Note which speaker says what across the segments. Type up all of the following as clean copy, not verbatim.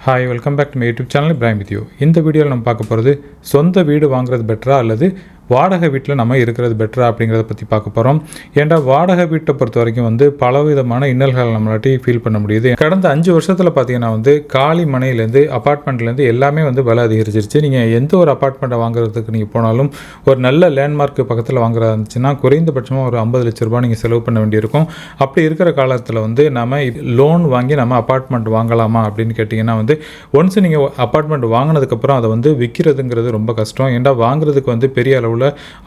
Speaker 1: Hi, welcome back to my YouTube channel Ibrahim with you. இந்த வீடியோவில் நம்ம பார்க்க போகிறது சொந்த வீடு வாங்குறது பெட்டரா அல்லது வாடகை வீட்டில் நம்ம இருக்கிறது பெட்டரா அப்படிங்கிறத பற்றி பார்க்க போகிறோம். ஏன்டா வாடகை வீட்டை பொறுத்த வரைக்கும் பலவிதமான இன்னல்களை நம்மளாட்டி ஃபீல் பண்ண முடியுது. கடந்த 5 வருஷத்தில் பார்த்தீங்கன்னா காலி மனையிலேருந்து அப்பார்ட்மெண்ட்லேருந்து எல்லாமே விலை அதிகரிச்சிருச்சு. நீங்கள் எந்த ஒரு அப்பார்ட்மெண்ட்டை வாங்குறதுக்கு நீங்கள் போனாலும் ஒரு நல்ல லேண்ட்மார்க் பக்கத்தில் வாங்குறதா இருந்துச்சுன்னா குறைந்தபட்சமாக ஒரு 50 லட்ச ரூபா நீங்கள் செலவு பண்ண வேண்டியிருக்கும். அப்படி இருக்கிற காலத்தில் நம்ம லோன் வாங்கி நம்ம அப்பார்ட்மெண்ட் வாங்கலாமா அப்படின்னு கேட்டிங்கன்னா ஒன்ஸ் நீங்கள் அப்பார்ட்மெண்ட் வாங்கினதுக்கப்புறம் அதை விற்கிறதுங்கிறது ரொம்ப கஷ்டம். ஏன்டா வாங்குறதுக்கு பெரிய அளவில்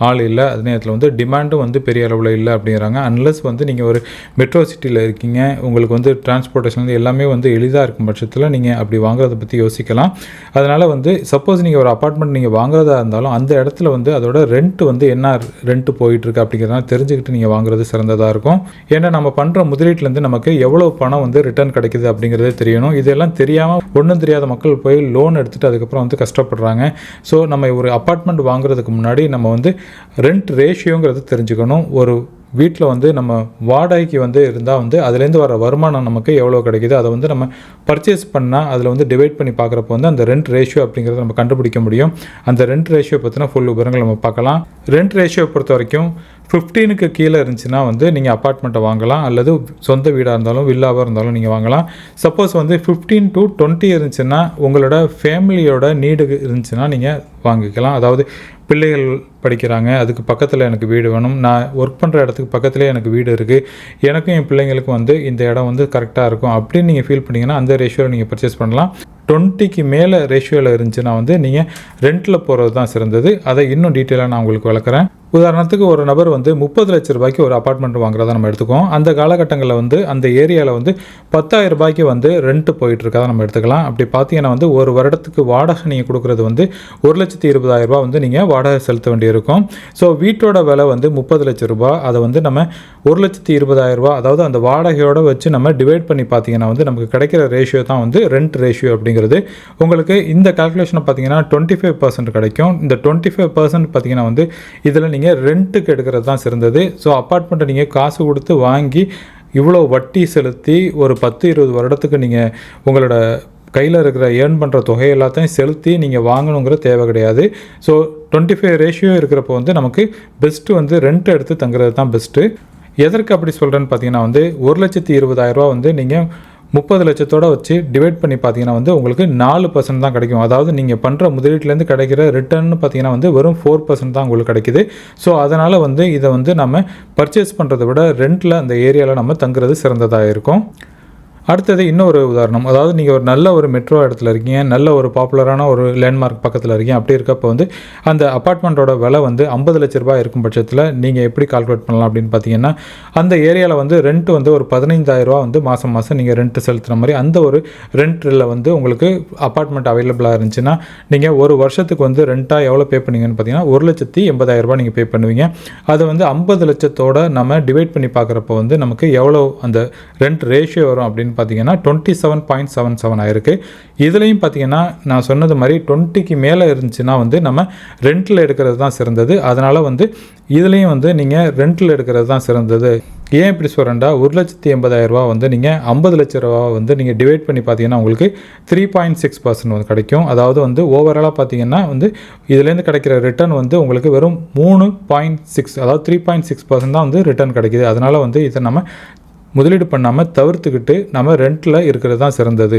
Speaker 1: ஆள் இல்லை, அதே நேரத்தில் டிமாண்டும் பெரிய அளவில் இல்லை அப்படிங்கிறாங்க. அன்லஸ் நீங்கள் ஒரு மெட்ரோ சிட்டியில் இருக்கீங்க, உங்களுக்கு டிரான்ஸ்போர்ட்டேஷன் எல்லாமே எளிதாக இருக்கும் பட்சத்தில் நீங்கள் அப்படி வாங்குறதை பற்றி யோசிக்கலாம். அதனால் சப்போஸ் நீங்கள் ஒரு அப்பார்ட்மெண்ட் நீங்கள் வாங்குறதா இருந்தாலும் அந்த இடத்துல அதோட ரெண்ட் என்ன ரெண்ட் போயிட்டுருக்கு அப்படிங்கிறத தெரிஞ்சுக்கிட்டு நீங்கள் வாங்குறது சிறந்ததாக இருக்கும். ஏன்னா நம்ம பண்ணுற முதலீட்டிலேருந்து நமக்கு எவ்வளோ பணம் ரிட்டர்ன் கிடைக்குது அப்படிங்கிறதே தெரியணும். இதெல்லாம் தெரியாமல் ஒன்றும் தெரியாத மக்கள் போய் லோன் எடுத்துகிட்டு அதுக்கப்புறம் கஷ்டப்படுறாங்க. ஸோ நம்ம ஒரு அப்பார்ட்மெண்ட் வாங்குறதுக்கு முன்னாடி நம்ம ரெண்ட் ரேஷியோங்கிறது தெரிஞ்சுக்கணும். ஒரு வீட்டில் நம்ம வாடகைக்கு இருந்தால் அதுலேருந்து வர வருமானம் நமக்கு எவ்வளோ கிடைக்குது அதை நம்ம பர்ச்சேஸ் பண்ணால் அதில் டிவைட் பண்ணி பார்க்குறப்போ அந்த ரெண்ட் ரேஷியோ அப்படிங்கிறத நம்ம கண்டுபிடிக்க முடியும். அந்த ரெண்ட் ரேஷியோ பற்றின ஃபுல் விவரங்கள் நம்ம பார்க்கலாம். ரெண்ட் ரேஷியோ பொறுத்த வரைக்கும் 15க்கு கீழே இருந்துச்சுன்னா நீங்கள் அப்பார்ட்மெண்ட்டை வாங்கலாம், அல்லது சொந்த வீடாக இருந்தாலும் வில்லாவாக இருந்தாலும் நீங்கள் வாங்கலாம். சப்போஸ் 15 to 20 இருந்துச்சுன்னா உங்களோட ஃபேமிலியோட நீடு இருந்துச்சுன்னா நீங்கள் வாங்கிக்கலாம். அதாவது பிள்ளைகள் படிக்கிறாங்க, அதுக்கு பக்கத்தில் எனக்கு வீடு வேணும், நான் ஒர்க் பண்ணுற இடத்துக்கு பக்கத்துலேயே எனக்கு வீடு இருக்குது, எனக்கும் என் பிள்ளைங்களுக்கும் இந்த இடம் கரெக்டாக இருக்கும் அப்படின்னு நீங்கள் ஃபீல் பண்ணிங்கன்னா அந்த ரேஷியோவில் நீங்கள் பர்ச்சேஸ் பண்ணலாம். 20க்கு மேலே ரேஷியோவில் இருந்துச்சுன்னா நீங்கள் ரெண்டில் போகிறது தான் சிறந்தது. அதை இன்னும் டீட்டெயிலாக நான் உங்களுக்கு விளக்குறேன். உதாரணத்துக்கு ஒரு நபர் 30 லட்ச ரூபாய்க்கு ஒரு அப்பார்ட்மெண்ட் வாங்குறதா நம்ம எடுத்துக்கோம். அந்த காலகட்டங்களில் அந்த ஏரியாவில் 10,000 ரூபாய்க்கு ரெண்ட் போயிட்டுருக்கா நம்ம எடுத்துக்கலாம். அப்படி பார்த்தீங்கன்னா ஒரு வருடத்துக்கு வாடகை நீங்கள் கொடுக்குறது 1,20,000 ரூபா நீங்கள் வாடகை செலுத்த வேண்டியிருக்கும். ஸோ வீட்டோட விலை 30 லட்ச ரூபா, அதை நம்ம 1,20,000 ரூபா, அதாவது அந்த வாடகையோடு வச்சு நம்ம டிவைட் பண்ணி பார்த்தீங்கன்னா நமக்கு கிடைக்கிற ரேஷியோ தான் ரெண்ட் ரேஷியோ அப்படிங்கிறது. உங்களுக்கு இந்த கால்குலேஷனை பார்த்தீங்கன்னா 25% கிடைக்கும். இந்த 25% பார்த்தீங்கன்னா இதில் நீங்கள் ரெண்ட்டுக்கு எடுக்கிறது தான் சிறந்தது. ஸோ அப்பார்ட்மெண்ட்டை நீங்கள் காசு கொடுத்து வாங்கி இவ்வளோ வட்டி செலுத்தி ஒரு 10-20 வருடத்துக்கு நீங்கள் உங்களோட கையில் இருக்கிற ஏர்ன் பண்ணுற தொகை எல்லாத்தையும் செலுத்தி நீங்கள் வாங்கணுங்கிற தேவை கிடையாது. ஸோ 25 ரேஷியோ இருக்கிறப்போ நமக்கு பெஸ்ட்டு ரெண்ட் எடுத்து தங்குறது தான் பெஸ்ட்டு. எதற்கு அப்படி சொல்கிறேன்னு பார்த்தீங்கன்னா 1,20,000 ரூபா நீங்கள் 30 லட்சத்தோடு வச்சு டிவைட் பண்ணி பார்த்தீங்கன்னா உங்களுக்கு 4% தான் கிடைக்கும். அதாவது நீங்கள் பண்ணுற முதலீட்டிலேருந்து கிடைக்கிற ரிட்டர்ன் பார்த்தீங்கன்னா வெறும் 4% தான் உங்களுக்கு கிடைக்குது. ஸோ அதனால் இதை நம்ம பர்ச்சேஸ் பண்ணுறதை விட ரெண்டில் அந்த ஏரியாவில் நம்ம தங்குறது சிறந்ததாக இருக்கும். அடுத்தது இன்னொரு உதாரணம், அதாவது நீங்கள் ஒரு நல்ல ஒரு மெட்ரோ இடத்துல இருக்கீங்க, நல்ல ஒரு பாப்புலரான ஒரு லேண்ட்மார்க் பக்கத்தில் இருக்கீங்க. அப்படி இருக்கப்போ அந்த அப்பார்ட்மெண்ட்டோட விலை 50 லட்ச ரூபாய் இருக்கும் பட்சத்தில் நீங்கள் எப்படி கால்குலேட் பண்ணலாம் அப்படின்னு பார்த்தீங்கன்னா அந்த ஏரியாவில் ரெண்ட் ஒரு 15,000 ரூபா மாதம் நீங்கள் ரெண்ட்டு செலுத்துகிற மாதிரி அந்த ஒரு ரெண்ட்டில் உங்களுக்கு அப்பார்ட்மெண்ட் அவைலபிளாக இருந்துச்சுன்னா நீங்கள் ஒரு வருஷத்துக்கு ரெண்ட்டாக எவ்வளோ பே பண்ணுவீங்கன்னு பார்த்தீங்கன்னா 1,80,000 ரூபா நீங்கள் பே பண்ணுவீங்க. அதை 50 லட்சத்தோடு நம்ம டிவைட் பண்ணி பார்க்குறப்போ நமக்கு எவ்வளோ அந்த ரெண்ட் ரேஷியோ வரும் அப்படின்னு பார்த்தீங்கன்னா 27.77 ஆயிருக்கு. இதுலேயும் பார்த்தீங்கன்னா நான் சொன்னது மாதிரி 20க்கு மேலே இருந்துச்சுன்னா நம்ம ரெண்டில் எடுக்கிறது தான் சிறந்தது. அதனால் இதுலேயும் நீங்கள் ரெண்டில் எடுக்கிறது தான் சிறந்தது. ஏன் இப்படி சொல்கிறேன்டா, 1,80,000 ரூபா நீங்கள் 50 லட்ச ரூபா நீங்கள் டிவைட் பண்ணி பார்த்தீங்கன்னா உங்களுக்கு 3.6% கிடைக்கும். அதாவது ஓவராலாக பார்த்தீங்கன்னா இதுலேருந்து கிடைக்கிற ரிட்டர்ன் உங்களுக்கு வெறும் 3.6, அதாவது 3.6% தான் ரிட்டர்ன் கிடைக்கிது. அதனால் இதை நம்ம முதலீடு பண்ணாமல் தவிர்த்துக்கிட்டு நம்ம ரெண்டில் இருக்கிறது தான் சிறந்தது.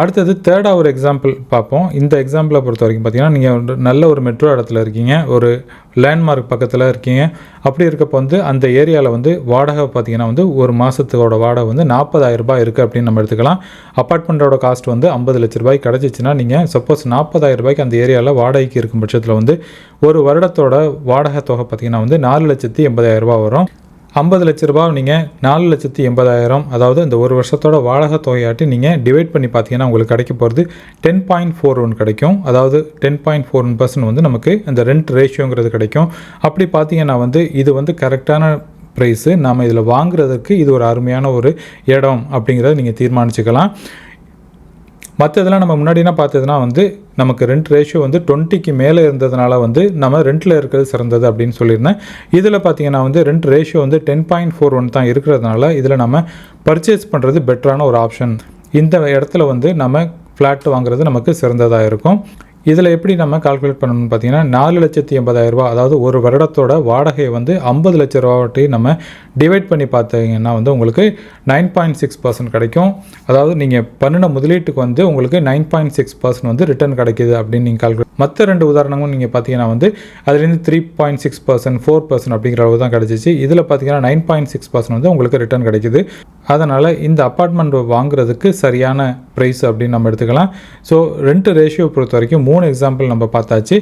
Speaker 1: அடுத்தது தேர்டாக ஒரு எக்ஸாம்பிள் பார்ப்போம். இந்த எக்ஸாம்பிளை பொறுத்த வரைக்கும் பார்த்தீங்கன்னா நீங்கள் நல்ல ஒரு மெட்ரோ இடத்துல இருக்கீங்க, ஒரு லேண்ட்மார்க் பக்கத்தில் இருக்கீங்க. அப்படி இருக்கப்போ அந்த ஏரியாவில் வாடகை பார்த்தீங்கன்னா ஒரு மாதத்தோட வாடகை 40,000 ரூபாய் இருக்குது அப்படின்னு நம்ம எடுத்துக்கலாம். அப்பார்ட்மெண்ட்டோட காஸ்ட் 50 லட்ச ரூபாய் கிடச்சிச்சின்னா நீங்கள் சப்போஸ் 40,000 ரூபாய்க்கு அந்த ஏரியாவில் வாடகைக்கு இருக்கும் பட்சத்தில் ஒரு வருடத்தோட வாடகை தொகை பார்த்தீங்கன்னா 4,80,000 ரூபா வரும். 50 லட்ச ரூபா நீங்கள் 4,80,000, அதாவது இந்த ஒரு வருஷத்தோட வாடகை தொகையாட்டி நீங்கள் டிவைட் பண்ணி பார்த்தீங்கன்னா உங்களுக்கு கிடைக்க போகிறது 10.41 கிடைக்கும். அதாவது 10.41% நமக்கு அந்த ரெண்ட் ரேஷியோங்கிறது கிடைக்கும். அப்படி பார்த்தீங்கன்னா இது கரெக்டான ப்ரைஸு, நாம் இதில் வாங்குறதுக்கு இது ஒரு அருமையான ஒரு இடம் அப்படிங்கிறத நீங்கள் தீர்மானிச்சுக்கலாம். மற்றதெல்லாம் நம்ம முன்னாடினா பார்த்ததுனா நமக்கு ரெண்ட் ரேஷியோ 20க்கு மேலே இருந்ததுனால நம்ம ரெண்டில் இருக்கிறது சிறந்தது அப்படின்னு சொல்லியிருந்தேன். இதில் பார்த்தீங்கன்னா ரெண்ட் ரேஷியோ 10.41 தான் இருக்கிறதுனால இதில் நம்ம பர்ச்சேஸ் பண்ணுறது பெட்டரான ஒரு ஆப்ஷன். இந்த இடத்துல நம்ம ஃப்ளாட் வாங்குறது நமக்கு சிறந்ததாக இருக்கும். இதில் எப்படி நம்ம கால்குலேட் பண்ணணும்னு பார்த்தீங்கன்னா 4,80,000 அதாவது ஒரு வருடத்தோட வாடகையை வந்து 50 லட்ச ரூபாவட்டி நம்ம டிவைட் பண்ணி பார்த்தீங்கன்னா வந்து உங்களுக்கு 9.6% கிடைக்கும். அதாவது நீங்கள் பண்ணின முதலீட்டுக்கு வந்து உங்களுக்கு 9.6% வந்து ரிட்டர்ன் கிடைக்கிது அப்படின்னு நீங்கள் கால்குலேட். மற்ற 2 உதாரணமும் நீங்கள் பார்த்தீங்கன்னா வந்து அதுலேருந்து 3.6%, 4% அப்படிங்கிற அளவு தான் கிடச்சிச்சு. இதில் பார்த்தீங்கன்னா 9.6% வந்து உங்களுக்கு ரிட்டர்ன் கிடைக்கிது. அதனால் இந்த அப்பார்ட்மெண்ட் வாங்குறதுக்கு சரியான ப்ரைஸ் அப்படின்னு நம்ம எடுத்துக்கலாம். ஸோ ரெண்ட் ரேஷியோ பொறுத்த வரைக்கும் 3 எக்ஸாம்பிள் நம்ம பார்த்தாச்சு.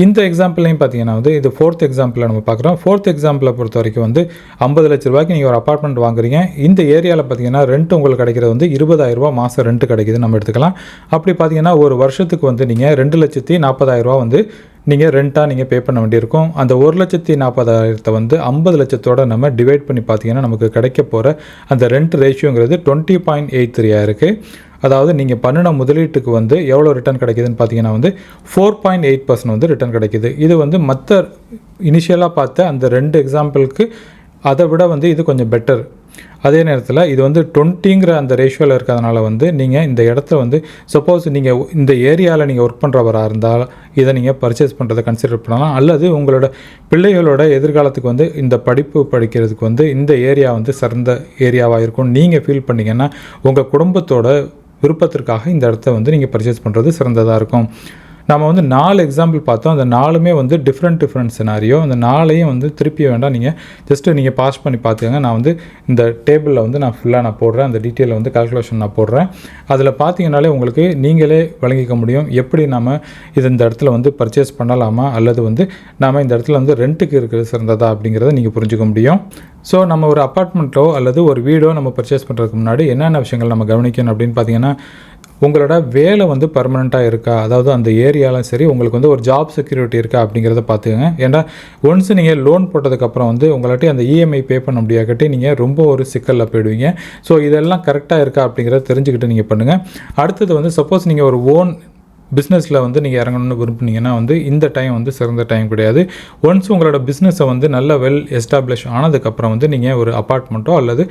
Speaker 1: இந்த எக்ஸாம்பிளையும் பார்த்தீங்கன்னா வந்து இது 4th எக்ஸாம்பிளில் நம்ம பார்க்குறோம். 4th எக்ஸாம்பிளை பொறுத்த வரைக்கும் வந்து 50 லட்ச ரூபாய்க்கு நீங்கள் ஒரு அப்பார்ட்மெண்ட் வாங்குறீங்க. இந்த ஏரியாவில் பார்த்தீங்கன்னா ரெண்ட் உங்களுக்கு கிடைக்கிறது வந்து 20,000 மாதம் ரெண்ட் கிடைக்குது நம்ம எடுத்துக்கலாம். அப்படி பார்த்தீங்கன்னா ஒரு வருஷத்துக்கு வந்து நீங்கள் 2,40,000 வந்து நீங்கள் ரெண்ட்டாக நீங்கள் பே பண்ண வேண்டியிருக்கும். அந்த 1,40,000 வந்து 50 லட்சத்தோடு நம்ம டிவைட் பண்ணி பார்த்தீங்கன்னா நமக்கு கிடைக்க போகிற அந்த ரெண்ட் ரேஷியோங்கிறது 20.83 இருக்குது. அதாவது நீங்கள் பண்ணின முதலீட்டுக்கு வந்து எவ்வளோ ரிட்டர்ன் கிடைக்குதுன்னு பார்த்தீங்கன்னா வந்து 4.8% வந்து ரிட்டர்ன் கிடைக்குது. இது வந்து மற்ற இனிஷியலாக பார்த்த அந்த 2 எக்ஸாம்பிளுக்கு அதை விட வந்து இது கொஞ்சம் பெட்டர். அதே நேரத்தில் இது வந்து 20ங்கிற அந்த ரேஷியோவில் இருக்கிறதுனால வந்து நீங்கள் இந்த இடத்த வந்து சப்போஸ் நீங்கள் இந்த ஏரியாவில் நீங்கள் ஒர்க் பண்ணுறவராக இருந்தால் இதை நீங்கள் பர்ச்சேஸ் பண்ணுறதை கன்சிடர் பண்ணலாம். அல்லது உங்களோட பிள்ளைகளோட எதிர்காலத்துக்கு வந்து இந்த படிப்பு படிக்கிறதுக்கு வந்து இந்த ஏரியா வந்து சிறந்த ஏரியாவாக இருக்கும் நீங்கள் ஃபீல் பண்ணிங்கன்னா உங்கள் குடும்பத்தோட விருப்பத்திற்காக இந்த இடத்த வந்து நீங்கள் பர்ச்சேஸ் பண்ணுறது சிறந்ததாக இருக்கும். நம்ம வந்து 4 எக்ஸாம்பிள் பார்த்தோம். அந்த 4மே வந்து டிஃப்ரெண்ட் சினாரியோ. அந்த 4ஐயும் வந்து திருப்பி வேண்டாம், நீங்கள் ஜஸ்ட்டு நீங்கள் பாஸ் பண்ணி பார்த்துக்கங்க. நான் வந்து இந்த டேபிளில் வந்து நான் ஃபுல்லாக போடுறேன். அந்த டீட்டெயிலில் வந்து கால்குலேஷன் நான் போடுறேன். அதில் பார்த்தீங்கன்னாலே உங்களுக்கு நீங்களே வழங்கிக்க முடியும் எப்படி நம்ம இது இந்த இடத்துல வந்து பர்ச்சேஸ் பண்ணலாமா அல்லது வந்து நம்ம இந்த இடத்துல வந்து ரெண்ட்டுக்கு இருக்கிறது சிறந்ததா அப்படிங்கிறத நீங்கள் புரிஞ்சுக்க முடியும். ஸோ நம்ம ஒரு அப்பார்ட்மெண்ட்டோ அல்லது ஒரு வீடோ நம்ம பர்ச்சேஸ் பண்ணுறதுக்கு முன்னாடி என்னென்ன விஷயங்கள் நம்ம கவனிக்கணும் அப்படின்னு பார்த்தீங்கன்னா, உங்களோட வேலை வந்து பர்மனெண்ட்டாக இருக்கா, அதாவது அந்த ஏரியாலும் சரி உங்களுக்கு வந்து ஒரு ஜாப் செக்யூரிட்டி இருக்கா அப்படிங்கிறத பார்த்துக்கங்க. ஏன்னா ஒன்ஸ் நீங்கள் லோன் போட்டதுக்கப்புறம் வந்து உங்கள்கிட்ட அந்த இஎம்ஐ பே பண்ண முடியாக்கட்டி நீங்கள் ரொம்ப ஒரு சிக்கலில் போயிடுவீங்க. ஸோ இதெல்லாம் கரெக்டாக இருக்கா அப்படிங்கிறத தெரிஞ்சுக்கிட்டு நீங்கள் பண்ணுங்கள். அடுத்தது வந்து சப்போஸ் நீங்கள் ஒரு ஓன் பிஸ்னஸில் வந்து நீங்கள் இறங்கணும்னு விரும்புனீங்கன்னா வந்து இந்த டைம் வந்து சிறந்த டைம் கிடையாது. ஒன்ஸ் உங்களோட பிஸ்னஸை வந்து நல்ல வெல் எஸ்டாப்ளிஷ் ஆனதுக்கப்புறம் வந்து நீங்கள் ஒரு அப்பார்ட்மெண்ட்டோ அல்லது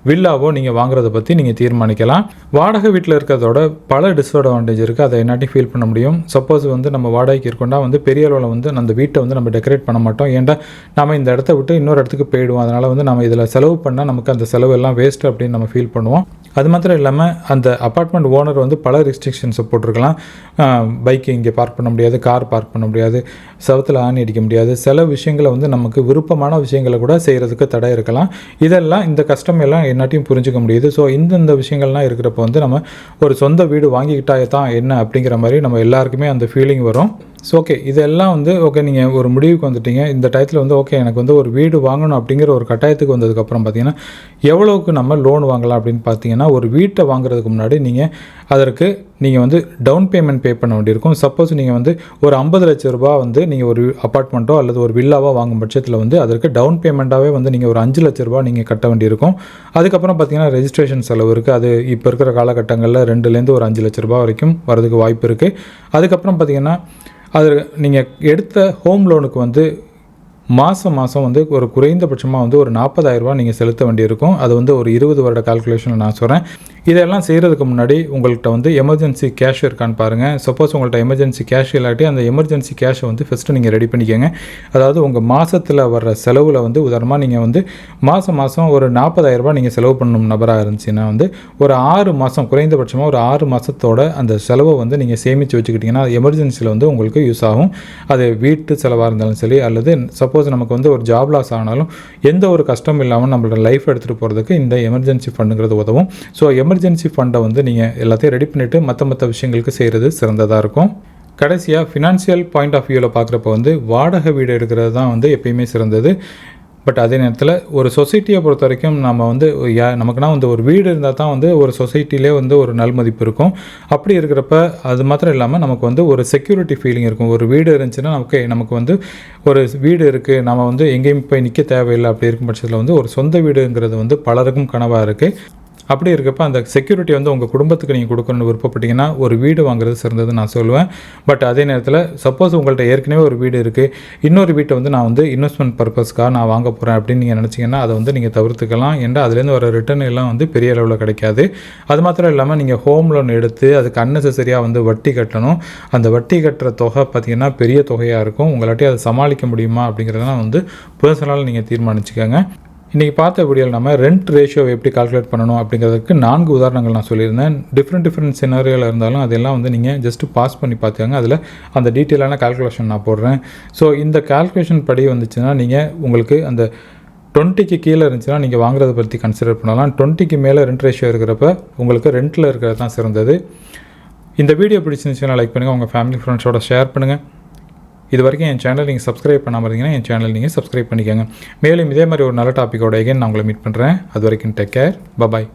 Speaker 1: வில்லாவோ நீங்கள் வாங்குறத பற்றி நீங்கள் தீர்மானிக்கலாம். வாடகை வீட்டில் இருக்கிறதோட பல டிஸ்அட்வான்டேஜ் இருக்குது. அதை என்னாட்டி ஃபீல் பண்ண முடியும். சப்போஸ் வந்து நம்ம வாடகைக்கு இருக்கோம்னா வந்து பெரிய அளவில் வந்து அந்த வீட்டை வந்து நம்ம டெக்கரேட் பண்ண மாட்டோம். ஏன்டா நம்ம இந்த இடத்த விட்டு இன்னொரு இடத்துக்கு போயிடுவோம். அதனால் வந்து நம்ம இதில் செலவு பண்ணால் நமக்கு அந்த செலவு எல்லாம் வேஸ்ட் அப்படின்னு நம்ம ஃபீல் பண்ணுவோம். அது மாத்திரம் இல்லாமல் அந்த அப்பார்ட்மெண்ட் ஓனர் வந்து பல ரெஸ்ட்ரிக்ஷன்ஸை போட்டிருக்கலாம். பைக்கு இங்கே பார்க் பண்ண முடியாது, கார் பார்க் பண்ண முடியாது, செவத்தில் ஆணி அடிக்க முடியாது. சில விஷயங்களை வந்து நமக்கு விருப்பமான விஷயங்களை கூட செய்கிறதுக்கு தடை இருக்கலாம். இதெல்லாம் இந்த கஷ்டம் எல்லாம் என்னாட்டையும் புரிஞ்சுக்க முடியுது. ஸோ இந்த விஷயங்கள்லாம் இருக்கிறப்ப வந்து நம்ம ஒரு சொந்த வீடு வாங்கிக்கிட்டா தான் என்ன அப்படிங்கிற மாதிரி நம்ம எல்லாருக்குமே அந்த ஃபீலிங் வரும். ஸோ ஓகே, இதெல்லாம் வந்து ஓகே நீங்கள் ஒரு முடிவுக்கு வந்துட்டீங்க. இந்த டயத்தில் வந்து ஓகே எனக்கு வந்து ஒரு வீடு வாங்கணும் அப்படிங்கிற ஒரு கட்டாயத்துக்கு வந்ததுக்கப்புறம் பார்த்தீங்கன்னா எவ்வளோக்கு நம்ம லோன் வாங்கலாம் அப்படின்னு பார்த்தீங்கன்னா, ஒரு வீட்டை வாங்குறதுக்கு முன்னாடி அதற்கு நீங்கள் வந்து டவுன் பேமெண்ட் பே பண்ண வேண்டியிருக்கும். சப்போஸ் நீங்கள் வந்து ஒரு 50 லட்ச ரூபா வந்து நீங்கள் ஒரு அப்பார்ட்மெண்ட்டோ அல்லது ஒரு வில்லாவோ வாங்கும் பட்சத்தில் வந்து அதற்கு டவுன் பேமெண்ட்டாகவே வந்து நீங்கள் ஒரு 5 லட்ச ரூபா நீங்கள் கட்ட வேண்டியிருக்கும். அதுக்கப்புறம் பார்த்தீங்கன்னா ரெஜிஸ்ட்ரேஷன் செலவு இருக்குது. அது இப்போ இருக்கிற காலகட்டங்களில் 2லேருந்து ஒரு 5 லட்ச ரூபா வரைக்கும் வரதுக்கு வாய்ப்பு இருக்குது. அதுக்கப்புறம் பார்த்தீங்கன்னா அது நீங்கள் எடுத்த ஹோம் லோனுக்கு வந்து மாதம் வந்து ஒரு குறைந்தபட்சமாக வந்து ஒரு 40,000 ரூபா நீங்கள் செலுத்த வேண்டியிருக்கும். அது வந்து ஒரு 20 வருட கால்குலேஷனில் நான் சொல்கிறேன். இதெல்லாம் செய்கிறதுக்கு முன்னாடி உங்கள்கிட்ட வந்து எமர்ஜென்சி கேஷ் இருக்கான்னு பாருங்கள். சப்போஸ் உங்கள்கிட்ட எமர்ஜென்சி கேஷ் இல்லாட்டி அந்த எமர்ஜென்சி கேஷை வந்து ஃபஸ்ட்டு நீங்கள் ரெடி பண்ணிக்கோங்க. அதாவது உங்கள் மாதத்தில் வர்ற செலவில் வந்து உதாரணமாக நீங்கள் வந்து மாதம் ஒரு 40,000 ரூபா நீங்கள் செலவு பண்ணணும் நபராக இருந்துச்சுன்னா வந்து ஒரு 6 மாதம் குறைந்தபட்சமாக ஒரு 6 மாதத்தோட அந்த செலவை வந்து நீங்கள் சேமித்து வச்சுக்கிட்டிங்கன்னா எமர்ஜென்சியில் வந்து உங்களுக்கு யூஸ் ஆகும். அது வீட்டு செலவாக இருந்தாலும் சரி அல்லது சப்போஸ் நமக்கு வந்து ஒரு ஜாப் லாஸ் ஆனாலும் எந்த ஒரு கஷ்டம் இல்லாமல் நம்மளோட லைஃப் எடுத்துகிட்டு போகிறதுக்கு இந்த எமர்ஜென்சி ஃபண்டுங்கிறது உதவும். ஸோ எமர்ஜென்சி ஃபண்டை வந்து நீங்கள் எல்லாத்தையும் ரெடி பண்ணிவிட்டு மற்ற விஷயங்களுக்கு செய்கிறது சிறந்ததாக இருக்கும். கடைசியாக ஃபினான்ஷியல் பாயிண்ட் ஆஃப் வியூவில் பார்க்குறப்ப வந்து வாடகை வீடு எடுக்கிறது தான் வந்து எப்பயுமே சிறந்தது. பட் அதே நேரத்தில் ஒரு சொசைட்டியை பொறுத்த வரைக்கும் நம்ம வந்து நமக்குனா வந்து ஒரு வீடு இருந்தால் தான் வந்து ஒரு சொசைட்டிலே வந்து ஒரு நல்மதிப்பு இருக்கும். அப்படி இருக்கிறப்ப அது மாத்திரம் இல்லாமல் நமக்கு வந்து ஒரு செக்யூரிட்டி ஃபீலிங் இருக்கும். ஒரு வீடு இருந்துச்சுன்னா நமக்கு வந்து ஒரு வீடு இருக்குது, நம்ம வந்து எங்கேயும் போய் நிற்க தேவையில்லை. அப்படி இருக்கும் பட்சத்தில் வந்து ஒரு சொந்த வீடுங்கிறது வந்து பலருக்கும் கனவாக இருக்குது. அப்படி இருக்கப்போ அந்த செக்யூரிட்டி வந்து உங்கள் குடும்பத்துக்கு நீங்கள் கொடுக்கணும்னு விருப்பப்பட்டீங்கன்னா ஒரு வீடு வாங்குறது சிறந்தது நான் சொல்லுவேன். பட் அதே நேரத்தில் சப்போஸ் உங்கள்கிட்ட ஏற்கனவே ஒரு வீடு இருக்குது, இன்னொரு வீட்டை வந்து நான் வந்து இன்வெஸ்ட்மெண்ட் பர்பஸ்க்காக நான் வாங்க போகிறேன் அப்படின்னு நீங்கள் நினச்சிங்கன்னா அதை வந்து நீங்கள் தவிர்த்துக்கலாம். ஏன்னா அதுலேருந்து வர ரிட்டர்ன் எல்லாம் வந்து பெரிய அளவில் கிடைக்காது. அது மாத்திரம் இல்லாமல் நீங்கள் ஹோம் லோன் எடுத்து அதுக்கு அன்னெசரியாக வந்து வட்டி கட்டணும். அந்த வட்டி கட்டுற தொகை பார்த்திங்கன்னா பெரிய தொகையாக இருக்கும். உங்களாட்டி அதை சமாளிக்க முடியுமா அப்படிங்கிறதெல்லாம் வந்து பர்சனலாக நீங்கள் தீர்மானிச்சுக்கோங்க. இன்றைக்கி பார்த்த வீடியோவில் நம்ம ரெண்ட் ரேஷியோ எப்படி கால்குலேட் பண்ணணும் அப்படிங்கிறதுக்கு 4 உதாரணங்கள் நான் சொல்லியிருந்தேன். டிஃப்ரெண்ட் சினாரியோவில் இருந்தாலும் அதெல்லாம் வந்து நீங்கள் ஜஸ்ட்டு பாஸ் பண்ணி பார்த்துக்கோங்க. அதில் அந்த டீட்டெயிலான கால்குலேஷன் நான் போடுறேன். ஸோ இந்த கால்குலேஷன் படி வந்துச்சுன்னா நீங்கள் உங்களுக்கு அந்த 20க்கு கீழே இருந்துச்சுன்னா நீங்கள் வாங்குறதை பற்றி கன்சிடர் பண்ணலாம். 20க்கு மேலே ரெண்ட் ரேஷியோ இருக்கிறப்ப உங்களுக்கு ரெண்ட்டில் இருக்கிறது தான் சிறந்தது. இந்த வீடியோ பிடிச்சிருந்துச்சுன்னா லைக் பண்ணுங்கள், உங்கள் ஃபேமிலி ஃப்ரெண்ட்ஸோட ஷேர் பண்ணுங்கள். இது வரைக்கும் என் சேனல் நீங்கள் சப்ஸ்கிரைப் பண்ணாமல் இருந்தீங்கன்னா என் சேனல் நீங்கள் சப்ஸ்கிரைப் பண்ணிக்கோங்க. மேலும் இதே மாதிரி ஒரு நல்ல டாப்பிக்கோட நான் உங்களை மீட் பண்ணுறேன். அது வரைக்கும் டேக் கேர், பபாய்.